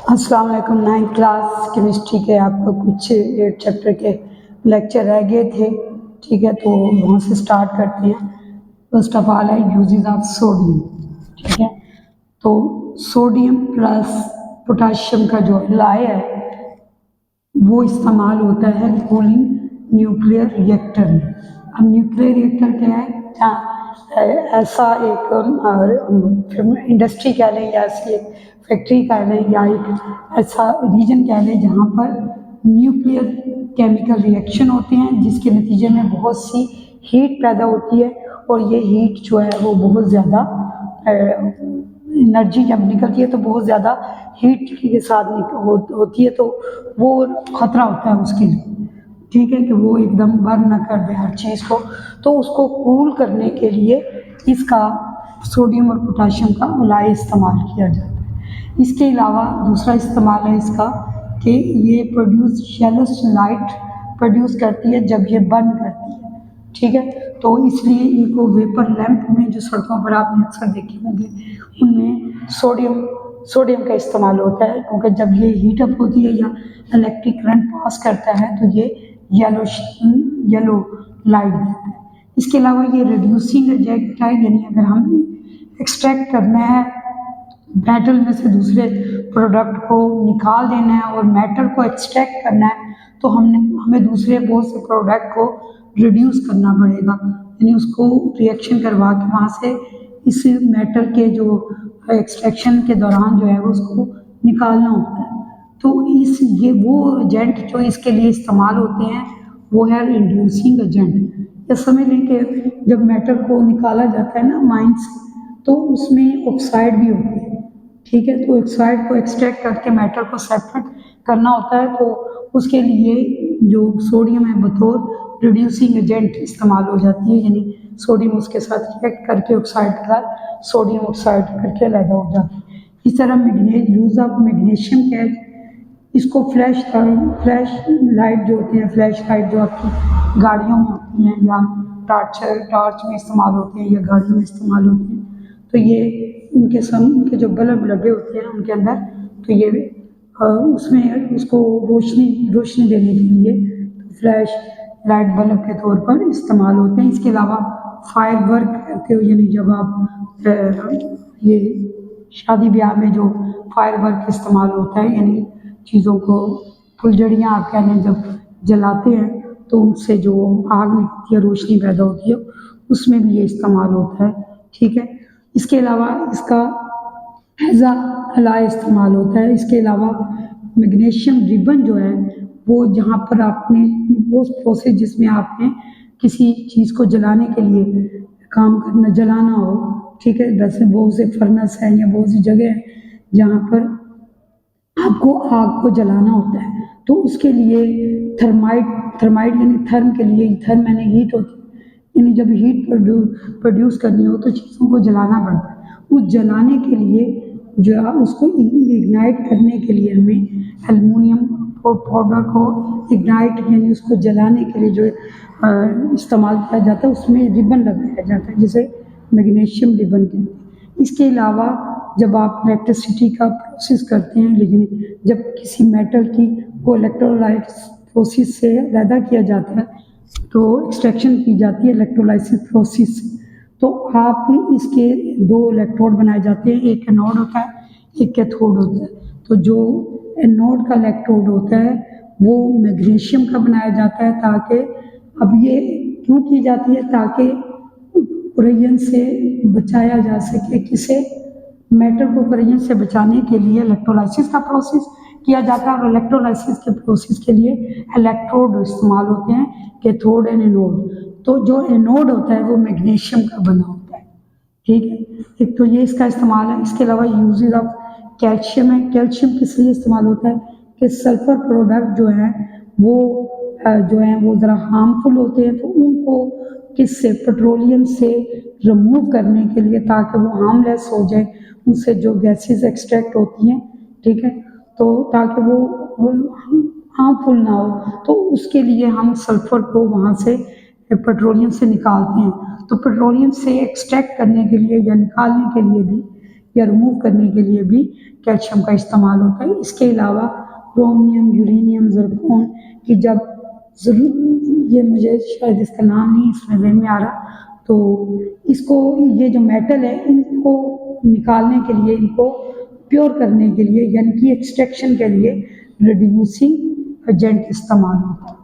अस्सलाम वालेकुम। 9th class chemistry के आपको कुछ 8 चैप्टर के लेक्चर रह गए थे, ठीक है। तो वहाँ से स्टार्ट करते हैं। फर्स्ट ऑफ ऑल है यूजेस ऑफ सोडियम, ठीक है। तो सोडियम प्लस पोटाशियम का जो लाए है वो इस्तेमाल होता है कूलिंग न्यूक्लियर रिएक्टर में। अब न्यूक्लियर रिएक्टर क्या है? जहाँ ऐसा एक इंडस्ट्री कह लें या ऐसी एक फैक्ट्री कह लें या एक ऐसा रीजन कह लें जहाँ पर न्यूक्लियर केमिकल रिएक्शन होते हैं, जिसके नतीजे में बहुत सी हीट पैदा होती है और ये हीट जो है वो बहुत ज़्यादा एनर्जी जब निकलती है तो बहुत ज़्यादा हीट के साथ होती है, तो वो खतरा होता है उसके लिए, ठीक है, कि वो एकदम बर्न ना कर दे हर चीज़ को। तो उसको कूल करने के लिए इसका सोडियम और पोटाशियम का अलाय इस्तेमाल किया जाता है। इसके अलावा दूसरा इस्तेमाल है इसका कि ये प्रोड्यूस येलोइश लाइट प्रोड्यूस करती है जब ये बर्न करती है, ठीक है। तो इसलिए इनको वेपर लैंप में जो सड़कों पर आपने अक्सर देखे होंगे उनमें सोडियम का इस्तेमाल होता है, क्योंकि जब ये हीटअप होती है या इलेक्ट्रिक करंट पास करता है तो ये येलो लाइट देता है। इसके अलावा ये रिड्यूसिंग एजेंट है, यानी अगर हमें एक्सट्रैक्ट करना है मेटल में से दूसरे प्रोडक्ट को निकाल देना है और मेटल को एक्सट्रैक्ट करना है तो हमें दूसरे बहुत से प्रोडक्ट को रिड्यूस करना पड़ेगा, यानी उसको रिएक्शन करवा के वहाँ से इस मेटल के जो एक्सट्रैक्शन के दौरान जो है वो उसको निकालना होता है। तो ये वो एजेंट जो इसके लिए इस्तेमाल होते हैं वो है इंड्यूसिंग एजेंट। या समझ लें कि जब मेटल को निकाला जाता है ना माइन से, तो उसमें ऑक्साइड भी होती है, ठीक है। तो ऑक्साइड को एक्सट्रैक्ट करके मेटल को सेपरेट करना होता है, तो उसके लिए जो सोडियम है बतौर रिड्यूसिंग एजेंट इस्तेमाल हो जाती है, यानी सोडियम उसके साथ रिएक्ट करके ऑक्साइड के साथ सोडियम ऑक्साइड करके अलग हो जाता है। इस तरह यूज ऑफ मैग्नीशियम क्या है, इसको फ्लैश लाइट जो होते हैं, फ्लैश लाइट जो आपकी गाड़ियों में होती हैं या टॉर्च में इस्तेमाल होते हैं या गाड़ियों में इस्तेमाल होते हैं, तो ये उनके जो बल्ब लगे होते हैं उनके अंदर, तो ये उसमें उसको रोशनी देने के लिए तो फ्लैश लाइट बल्ब के तौर पर इस्तेमाल होते हैं। इसके अलावा फायर वर्क करते हो, यानी जब आप ये शादी ब्याह में जो फायर वर्क इस्तेमाल होता है, यानी चीज़ों को फुलझड़ियाँ आप कह लें जब जलाते हैं तो उनसे जो आग निकलती है, रोशनी पैदा होती है, उसमें भी ये इस्तेमाल होता है, ठीक है। इसके अलावा इसका एज अलाय इस्तेमाल होता है। इसके अलावा मैग्नीशियम रिबन जो है वो जहाँ पर आपने वो प्रोसेस जिसमें आपने किसी चीज़ को जलाने के लिए जलाना हो, ठीक है, जैसे बहुत से फर्नेस है या बहुत सी जगह है जहाँ पर आपको आग को जलाना होता है, तो उसके लिए थर्माइट यानी थर्म के लिए थर्म यानी हीट होती है, यानी जब हीट प्रोड्यूस करनी हो तो चीज़ों को जलाना पड़ता है। उस जलाने के लिए जो है उसको इग्नाइट करने के लिए हमें एल्युमिनियम पाउडर को इग्नाइट यानी उसको जलाने के लिए जो इस्तेमाल किया जाता है, उसमें रिबन लगाया जाता है जिसे मैग्नीशियम रिबन कहते हैं। इसके अलावा जब आप इलेक्ट्रिसिटी का प्रोसेस करते हैं, लेकिन जब किसी मेटल की को इलेक्ट्रोलाइट प्रोसेस से पैदा किया जाता है तो एक्सट्रैक्शन की जाती है इलेक्ट्रोलाइसिस प्रोसेस से, तो आप इसके 2 इलेक्ट्रोड बनाए जाते हैं, एक एनोड होता है एक कैथोड होता है। तो जो एनोड का इलेक्ट्रोड होता है वो मैग्नीशियम का बनाया जाता है, ताकि अब ये क्यों की जाती है, ताकि कुरैयन से बचाया जा सके। किसे? मेटल को कुरैयन से बचाने के लिए इलेक्ट्रोलाइसिस का प्रोसेस किया जाता है, और इलेक्ट्रोलाइसिस के प्रोसेस के लिए इलेक्ट्रोड इस्तेमाल होते हैं, कैथोड एंड एनोड। तो जो एनोड होता है वो मैग्नीशियम का बना होता है, ठीक है। एक तो ये इसका इस्तेमाल है। इसके अलावा यूजेस ऑफ कैल्शियम है। कैल्शियम किस लिए इस्तेमाल होता है कि सल्फर प्रोडक्ट जो है वो ज़रा हार्मफुल होते हैं, तो उनको किससे पेट्रोलियम से रिमूव करने के लिए, ताकि वो हार्मलेस हो जाए, उनसे जो गैसेस एक्सट्रैक्ट होती हैं, ठीक है, तो ताकि वो हार्मफुल ना हो, तो उसके लिए हम सल्फर को वहाँ से पेट्रोलियम से निकालते हैं। तो पेट्रोलियम से एक्सट्रैक्ट करने के लिए या निकालने के लिए भी या रिमूव करने के लिए भी कैल्शियम का इस्तेमाल होता है। इसके अलावा क्रोमियम, यूरेनियम, ज़िरकॉन की जब ज़रूर, ये मुझे शायद इसका नाम नहीं इसमें ज़हन में आ रहा, तो इसको, ये जो मेटल है इनको निकालने के लिए, इनको प्योर करने के लिए, यानी कि एक्सट्रैक्शन के लिए रिड्यूसिंग एजेंट इस्तेमाल होता है।